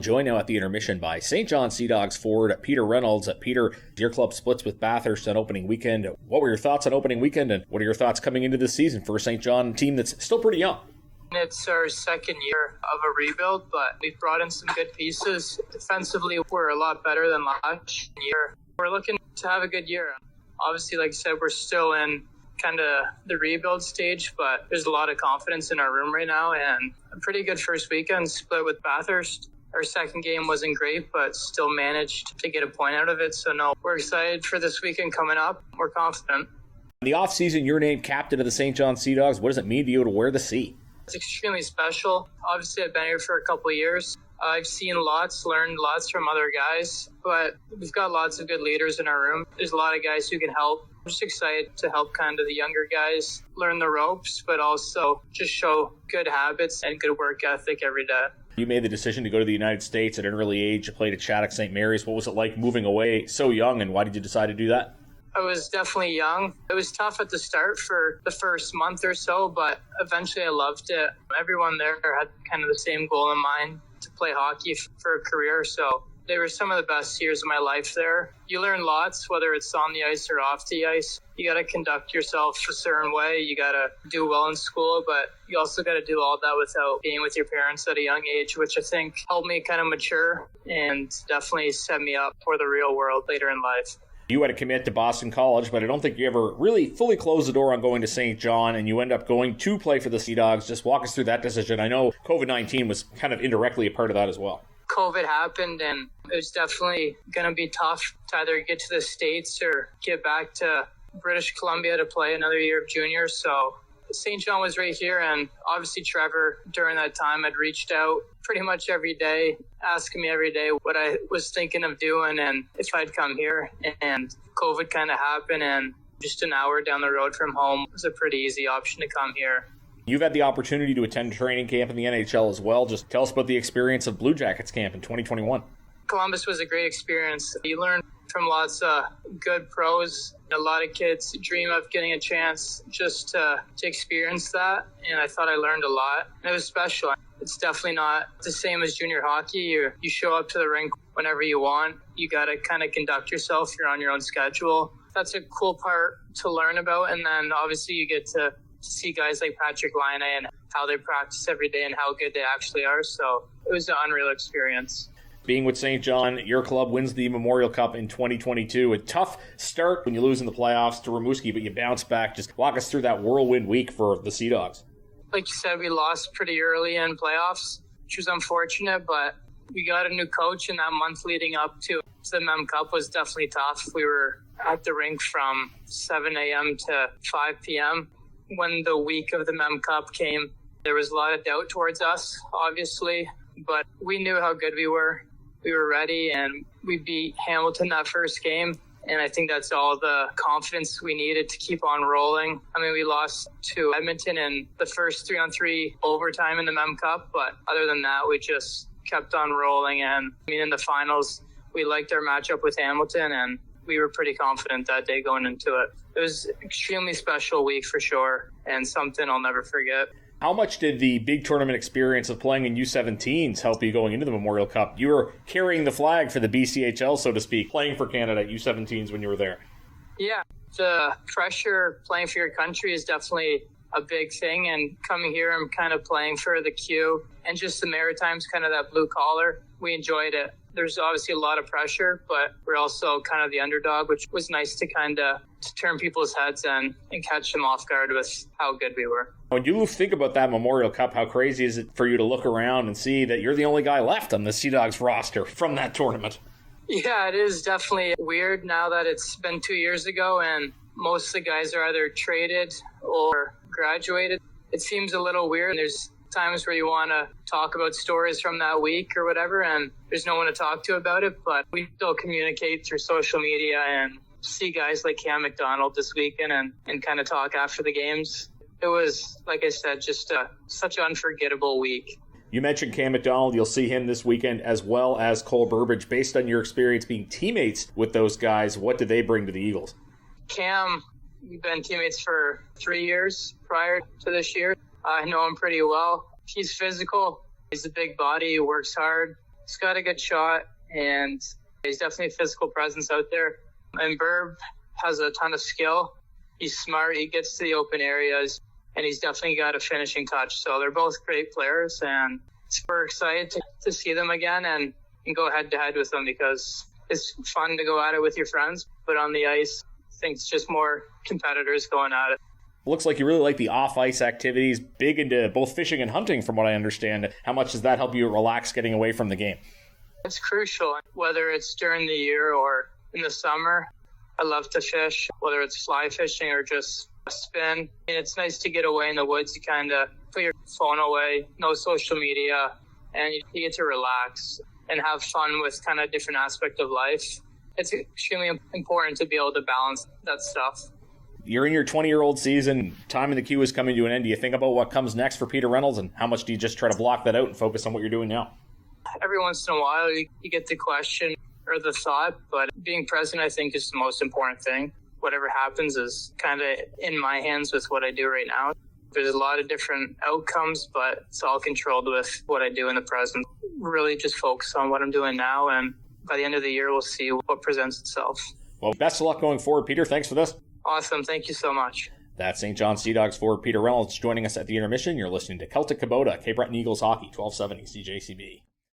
Joined now at the intermission by St. John Sea Dogs forward Peter Reynolds. Peter, your club splits with Bathurst on opening weekend. What were your thoughts on opening weekend, and what are your thoughts coming into this season for a St. John team that's still pretty young? It's our second year of a rebuild, but we've brought in some good pieces. Defensively, we're a lot better than last year. We're looking to have a good year. Obviously, like I said, we're still in kind of the rebuild stage, but there's a lot of confidence in our room right now, and a pretty good first weekend split with Bathurst. Our second game wasn't great, but still managed to get a point out of it. So no, we're excited for this weekend coming up. We're confident. In the offseason, you're named captain of the St. John Sea Dogs. What does it mean to you to wear the C? It's extremely special. Obviously, I've been here for a couple of years. I've seen lots, learned lots from other guys, but we've got lots of good leaders in our room. There's a lot of guys who can help. I'm just excited to help kind of the younger guys learn the ropes, but also just show good habits and good work ethic every day. You made the decision to go to the United States at an early age. You played at Shattuck St. Mary's. What was it like moving away so young, and why did you decide to do that? I was definitely young. It was tough at the start for the first month or so, but eventually I loved it. Everyone there had kind of the same goal in mind, to play hockey for a career. So they were some of the best years of my life there. You learn lots, whether it's on the ice or off the ice. You got to conduct yourself a certain way. You got to do well in school, but you also got to do all that without being with your parents at a young age, which I think helped me kind of mature and definitely set me up for the real world later in life. You had to commit to Boston College, but I don't think you ever really fully closed the door on going to St. John, and you end up going to play for the Sea Dogs. Just walk us through that decision. I know COVID-19 was kind of indirectly a part of that as well. COVID happened, and it was definitely going to be tough to either get to the States or get back to British Columbia to play another year of juniors. So St. John was right here, and obviously Trevor, during that time, had reached out pretty much every day, asking me every day what I was thinking of doing and if I'd come here. And COVID kind of happened, and just an hour down the road from home was a pretty easy option to come here. You've had the opportunity to attend training camp in the NHL as well. Just tell us about the experience of Blue Jackets camp in 2021. Columbus was a great experience. You learn from lots of good pros. A lot of kids dream of getting a chance just to experience that, and I thought I learned a lot. It was special. It's definitely not the same as junior hockey. You show up to the rink whenever you want. You got to kind of conduct yourself. You're on your own schedule. That's a cool part to learn about, and then obviously you get to see guys like Patrick Laine and how they practice every day and how good they actually are. So it was an unreal experience. Being with St. John, your club wins the Memorial Cup in 2022. A tough start when you lose in the playoffs to Rimouski, but you bounce back. Just walk us through that whirlwind week for the Sea Dogs. Like you said, we lost pretty early in playoffs, which was unfortunate, but we got a new coach, and that month leading up to the Mem Cup was definitely tough. We were at the rink from 7 a.m. to 5 p.m. When the week of the Mem Cup came, there was a lot of doubt towards us, obviously, but we knew how good we were. We were ready, and we beat Hamilton that first game. And I think that's all the confidence we needed to keep on rolling. I mean, we lost to Edmonton in the first 3-on-3 overtime in the Mem Cup. But other than that, we just kept on rolling. And I mean, in the finals, we liked our matchup with Hamilton, and we were pretty confident that day going into it. It was an extremely special week for sure, and something I'll never forget. How much did the big tournament experience of playing in U17s help you going into the Memorial Cup? You were carrying the flag for the BCHL, so to speak, playing for Canada at U17s when you were there. Yeah, the pressure playing for your country is definitely a big thing. And coming here, I'm kind of playing for the Q and just the Maritimes, kind of that blue collar. We enjoyed it. There's obviously a lot of pressure, but we're also kind of the underdog, which was nice to kind of turn people's heads and catch them off guard with how good we were. When you think about that Memorial Cup, how crazy is it for you to look around and see that you're the only guy left on the Sea Dogs roster from that tournament? Yeah, it is definitely weird now that it's been 2 years ago and most of the guys are either traded or graduated. It seems a little weird. There's times where you want to talk about stories from that week or whatever, and there's no one to talk to about it, but we still communicate through social media and see guys like Cam MacDonald this weekend and kind of talk after the games. It was, like I said, just such an unforgettable week. You mentioned Cam MacDonald. You'll see him this weekend as well as Cole Burbidge. Based on your experience being teammates with those guys, what do they bring to the Eagles? Cam, we've been teammates for 3 years prior to this year. I know him pretty well. He's physical. He's a big body. He works hard. He's got a good shot, and he's definitely a physical presence out there. And Burb has a ton of skill. He's smart. He gets to the open areas, and he's definitely got a finishing touch. So they're both great players, and we're excited to see them again and go head-to-head with them because it's fun to go at it with your friends. But on the ice, I think it's just more competitors going at it. Looks like you really like the off-ice activities, big into both fishing and hunting from what I understand. How much does that help you relax getting away from the game? It's crucial, whether it's during the year or in the summer. I love to fish, whether it's fly fishing or just spin. And it's nice to get away in the woods. You kind of put your phone away, no social media, and you get to relax and have fun with kind of different aspect of life. It's extremely important to be able to balance that stuff. You're in your 20-year-old season. Time in the queue is coming to an end. Do you think about what comes next for Peter Reynolds, and how much do you just try to block that out and focus on what you're doing now? Every once in a while, you get the question or the thought, but being present, I think, is the most important thing. Whatever happens is kind of in my hands with what I do right now. There's a lot of different outcomes, but it's all controlled with what I do in the present. Really just focus on what I'm doing now, and by the end of the year, we'll see what presents itself. Well, best of luck going forward, Peter. Thanks for this. Awesome. Thank you so much. That's St. John Sea Dogs forward Peter Reynolds joining us at the intermission. You're listening to Celtic Kubota, Cape Breton Eagles Hockey, 1270 CJCB.